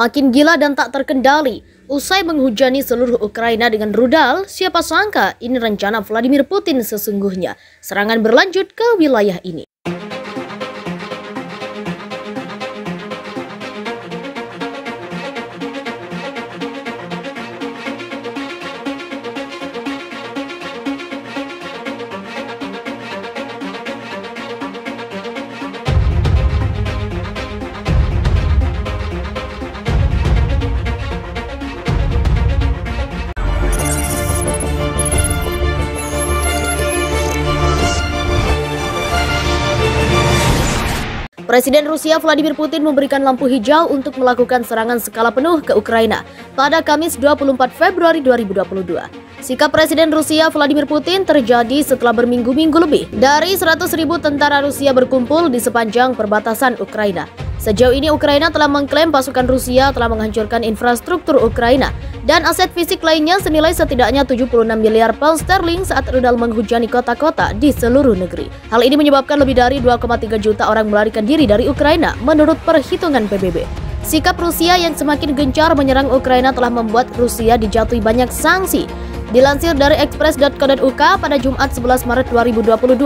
makin gila dan tak terkendali. Usai menghujani seluruh Ukraina dengan rudal, siapa sangka ini rencana Vladimir Putin sesungguhnya. Serangan berlanjut ke wilayah ini. Presiden Rusia Vladimir Putin memberikan lampu hijau untuk melakukan serangan skala penuh ke Ukraina pada Kamis 24 Februari 2022. Sikap Presiden Rusia Vladimir Putin terjadi setelah berminggu-minggu lebih dari 100.000 tentara Rusia berkumpul di sepanjang perbatasan Ukraina. Sejauh ini Ukraina telah mengklaim pasukan Rusia telah menghancurkan infrastruktur Ukraina dan aset fisik lainnya senilai setidaknya 76 miliar pound sterling saat rudal menghujani kota-kota di seluruh negeri. Hal ini menyebabkan lebih dari 2,3 juta orang melarikan diri dari Ukraina menurut perhitungan PBB. Sikap Rusia yang semakin gencar menyerang Ukraina telah membuat Rusia dijatuhi banyak sanksi. Dilansir dari express.co.uk pada Jumat 11 Maret 2022,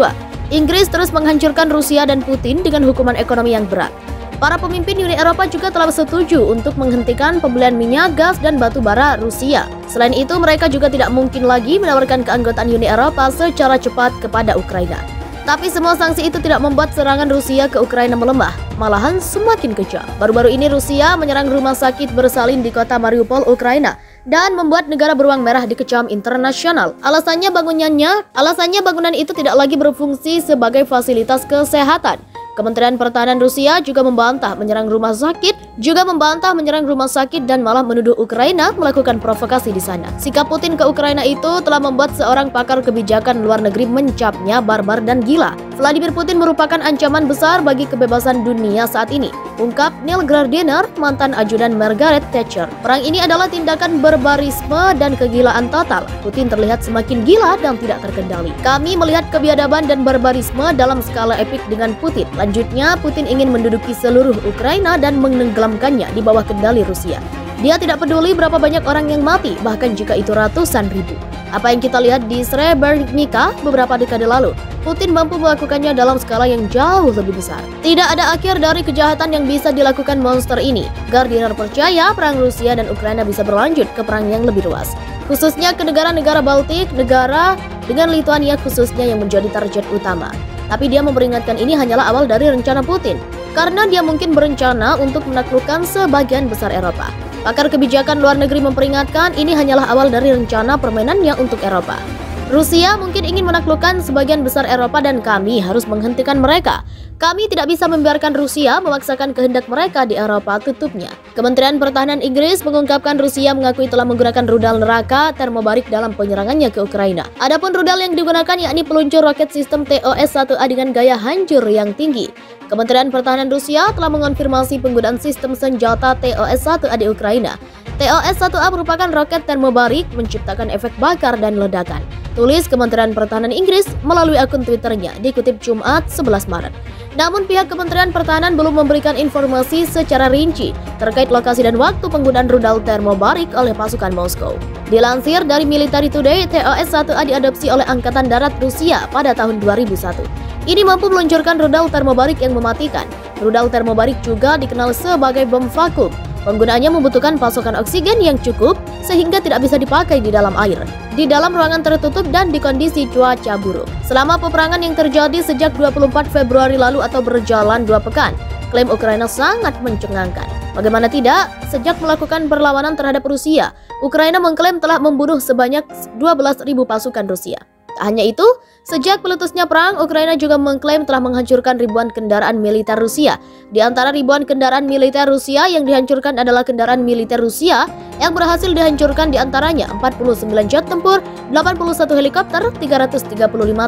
Inggris terus menghancurkan Rusia dan Putin dengan hukuman ekonomi yang berat. Para pemimpin Uni Eropa juga telah setuju untuk menghentikan pembelian minyak, gas, dan batu bara Rusia. Selain itu, mereka juga tidak mungkin lagi menawarkan keanggotaan Uni Eropa secara cepat kepada Ukraina. Tapi semua sanksi itu tidak membuat serangan Rusia ke Ukraina melemah, malahan semakin kejam. Baru-baru ini Rusia menyerang rumah sakit bersalin di kota Mariupol, Ukraina, dan membuat negara beruang merah dikecam internasional. Alasannya bangunan itu tidak lagi berfungsi sebagai fasilitas kesehatan. Kementerian Pertahanan Rusia juga membantah menyerang rumah sakit dan malah menuduh Ukraina melakukan provokasi di sana. Sikap Putin ke Ukraina itu telah membuat seorang pakar kebijakan luar negeri mencapnya barbar dan gila. Vladimir Putin merupakan ancaman besar bagi kebebasan dunia saat ini, ungkap Neil Gardiner, mantan ajudan Margaret Thatcher. Perang ini adalah tindakan barbarisme dan kegilaan total. Putin terlihat semakin gila dan tidak terkendali. Kami melihat kebiadaban dan barbarisme dalam skala epik dengan Putin. Lanjutnya, Putin ingin menduduki seluruh Ukraina dan menenggelamkannya di bawah kendali Rusia. Dia tidak peduli berapa banyak orang yang mati, bahkan jika itu ratusan ribu. Apa yang kita lihat di Srebrenica beberapa dekade lalu, Putin mampu melakukannya dalam skala yang jauh lebih besar. Tidak ada akhir dari kejahatan yang bisa dilakukan monster ini. Gardiner percaya perang Rusia dan Ukraina bisa berlanjut ke perang yang lebih luas, khususnya ke negara-negara Baltik, negara dengan Lithuania khususnya yang menjadi target utama. Tapi dia memperingatkan ini hanyalah awal dari rencana Putin, karena dia mungkin berencana untuk menaklukkan sebagian besar Eropa. Pakar kebijakan luar negeri memperingatkan ini hanyalah awal dari rencana permainannya untuk Eropa. Rusia mungkin ingin menaklukkan sebagian besar Eropa dan kami harus menghentikan mereka. Kami tidak bisa membiarkan Rusia memaksakan kehendak mereka di Eropa, tutupnya. Kementerian Pertahanan Inggris mengungkapkan Rusia mengakui telah menggunakan rudal neraka termobarik dalam penyerangannya ke Ukraina. Adapun rudal yang digunakan yakni peluncur roket sistem TOS-1A dengan gaya hancur yang tinggi. Kementerian Pertahanan Rusia telah mengonfirmasi penggunaan sistem senjata TOS-1A di Ukraina. TOS-1A merupakan roket termobarik menciptakan efek bakar dan ledakan, tulis Kementerian Pertahanan Inggris melalui akun Twitternya dikutip Jumat 11 Maret. Namun pihak Kementerian Pertahanan belum memberikan informasi secara rinci terkait lokasi dan waktu penggunaan rudal termobarik oleh pasukan Moskow. Dilansir dari Military Today, TOS-1A diadopsi oleh Angkatan Darat Rusia pada tahun 2001. Ini mampu meluncurkan rudal termobarik yang mematikan. Rudal termobarik juga dikenal sebagai bom vakum. Penggunaannya membutuhkan pasokan oksigen yang cukup sehingga tidak bisa dipakai di dalam air, di dalam ruangan tertutup dan di kondisi cuaca buruk. Selama peperangan yang terjadi sejak 24 Februari lalu atau berjalan 2 pekan, klaim Ukraina sangat mencengangkan. Bagaimana tidak, sejak melakukan perlawanan terhadap Rusia, Ukraina mengklaim telah membunuh sebanyak 12.000 pasukan Rusia. Tak hanya itu, sejak meletusnya perang, Ukraina juga mengklaim telah menghancurkan ribuan kendaraan militer Rusia. Di antara ribuan kendaraan militer Rusia yang dihancurkan adalah kendaraan militer Rusia yang berhasil dihancurkan di antaranya 49 jet tempur, 81 helikopter, 335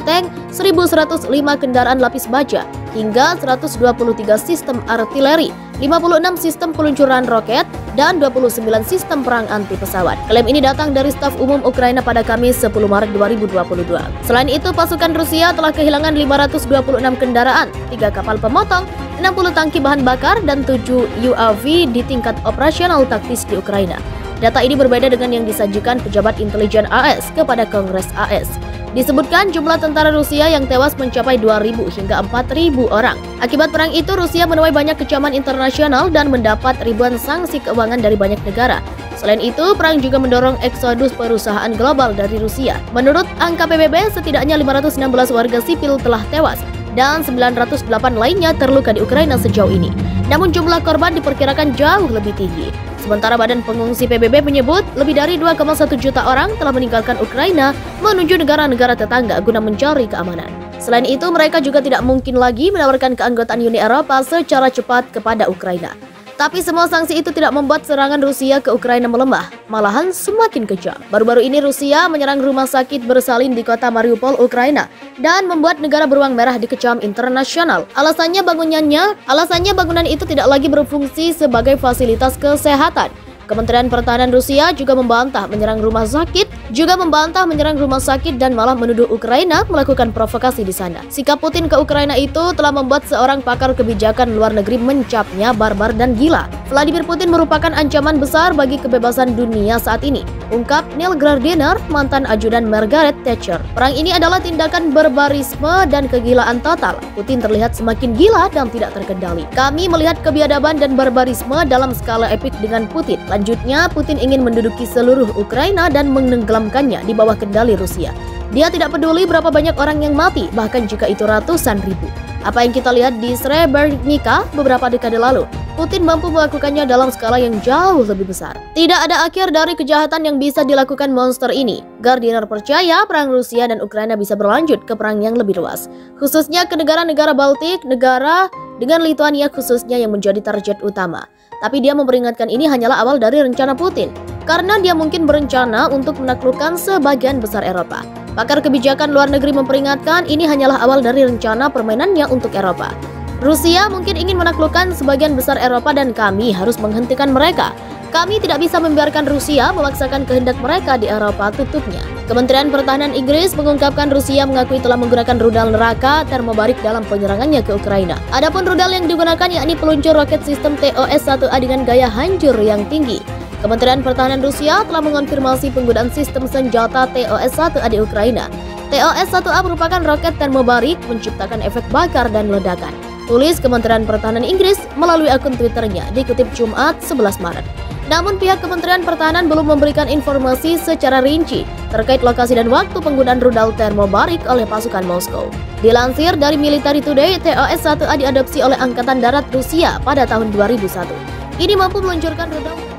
tank, 1.105 kendaraan lapis baja, hingga 123 sistem artileri, 56 sistem peluncuran roket, dan 29 sistem perang anti-pesawat. Klaim ini datang dari staf umum Ukraina pada Kamis 10 Maret 2022. Selain itu, pasukan Rusia telah kehilangan 526 kendaraan, 3 kapal pemotong, 60 tangki bahan bakar, dan 7 UAV di tingkat operasional taktis di Ukraina. Data ini berbeda dengan yang disajikan pejabat intelijen AS kepada Kongres AS. Disebutkan jumlah tentara Rusia yang tewas mencapai 2.000 hingga 4.000 orang. Akibat perang itu, Rusia menuai banyak kecaman internasional dan mendapat ribuan sanksi keuangan dari banyak negara. Selain itu, perang juga mendorong eksodus perusahaan global dari Rusia. Menurut angka PBB, setidaknya 516 warga sipil telah tewas dan 908 lainnya terluka di Ukraina sejauh ini. Namun jumlah korban diperkirakan jauh lebih tinggi. Sementara Badan Pengungsi PBB menyebut lebih dari 2,1 juta orang telah meninggalkan Ukraina menuju negara-negara tetangga guna mencari keamanan. Selain itu, mereka juga tidak mungkin lagi menawarkan keanggotaan Uni Eropa secara cepat kepada Ukraina. Tapi semua sanksi itu tidak membuat serangan Rusia ke Ukraina melemah, malahan semakin kejam. Baru-baru ini Rusia menyerang rumah sakit bersalin di kota Mariupol, Ukraina, dan membuat negara beruang merah dikecam internasional. Alasannya bangunan itu tidak lagi berfungsi sebagai fasilitas kesehatan. Kementerian Pertahanan Rusia juga membantah menyerang rumah sakit dan malah menuduh Ukraina melakukan provokasi di sana. Sikap Putin ke Ukraina itu telah membuat seorang pakar kebijakan luar negeri mencapnya barbar dan gila. Vladimir Putin merupakan ancaman besar bagi kebebasan dunia saat ini, ungkap Neil Gardiner, mantan ajudan Margaret Thatcher. Perang ini adalah tindakan barbarisme dan kegilaan total. Putin terlihat semakin gila dan tidak terkendali. Kami melihat kebiadaban dan barbarisme dalam skala epik dengan Putin. Lanjutnya, Putin ingin menduduki seluruh Ukraina dan menenggelamkannya di bawah kendali Rusia. Dia tidak peduli berapa banyak orang yang mati, bahkan jika itu ratusan ribu. Apa yang kita lihat di Srebrenica beberapa dekade lalu, Putin mampu melakukannya dalam skala yang jauh lebih besar. Tidak ada akhir dari kejahatan yang bisa dilakukan monster ini. Gardiner percaya perang Rusia dan Ukraina bisa berlanjut ke perang yang lebih luas, khususnya ke negara-negara Baltik, negara dengan Lithuania khususnya yang menjadi target utama. Tapi dia memperingatkan ini hanyalah awal dari rencana Putin, karena dia mungkin berencana untuk menaklukkan sebagian besar Eropa. Pakar kebijakan luar negeri memperingatkan ini hanyalah awal dari rencana permainannya untuk Eropa. Rusia mungkin ingin menaklukkan sebagian besar Eropa dan kami harus menghentikan mereka. Kami tidak bisa membiarkan Rusia memaksakan kehendak mereka di Eropa, tutupnya. Kementerian Pertahanan Inggris mengungkapkan Rusia mengakui telah menggunakan rudal neraka termobarik dalam penyerangannya ke Ukraina. Adapun rudal yang digunakan yakni peluncur roket sistem TOS-1A dengan gaya hancur yang tinggi. Kementerian Pertahanan Rusia telah mengonfirmasi penggunaan sistem senjata TOS-1A di Ukraina. TOS-1A merupakan roket termobarik menciptakan efek bakar dan ledakan, tulis Kementerian Pertahanan Inggris melalui akun Twitternya dikutip Jumat 11 Maret. Namun pihak Kementerian Pertahanan belum memberikan informasi secara rinci terkait lokasi dan waktu penggunaan rudal termobarik oleh pasukan Moskow. Dilansir dari Military Today, TOS-1A diadopsi oleh Angkatan Darat Rusia pada tahun 2001. Ini mampu meluncurkan rudal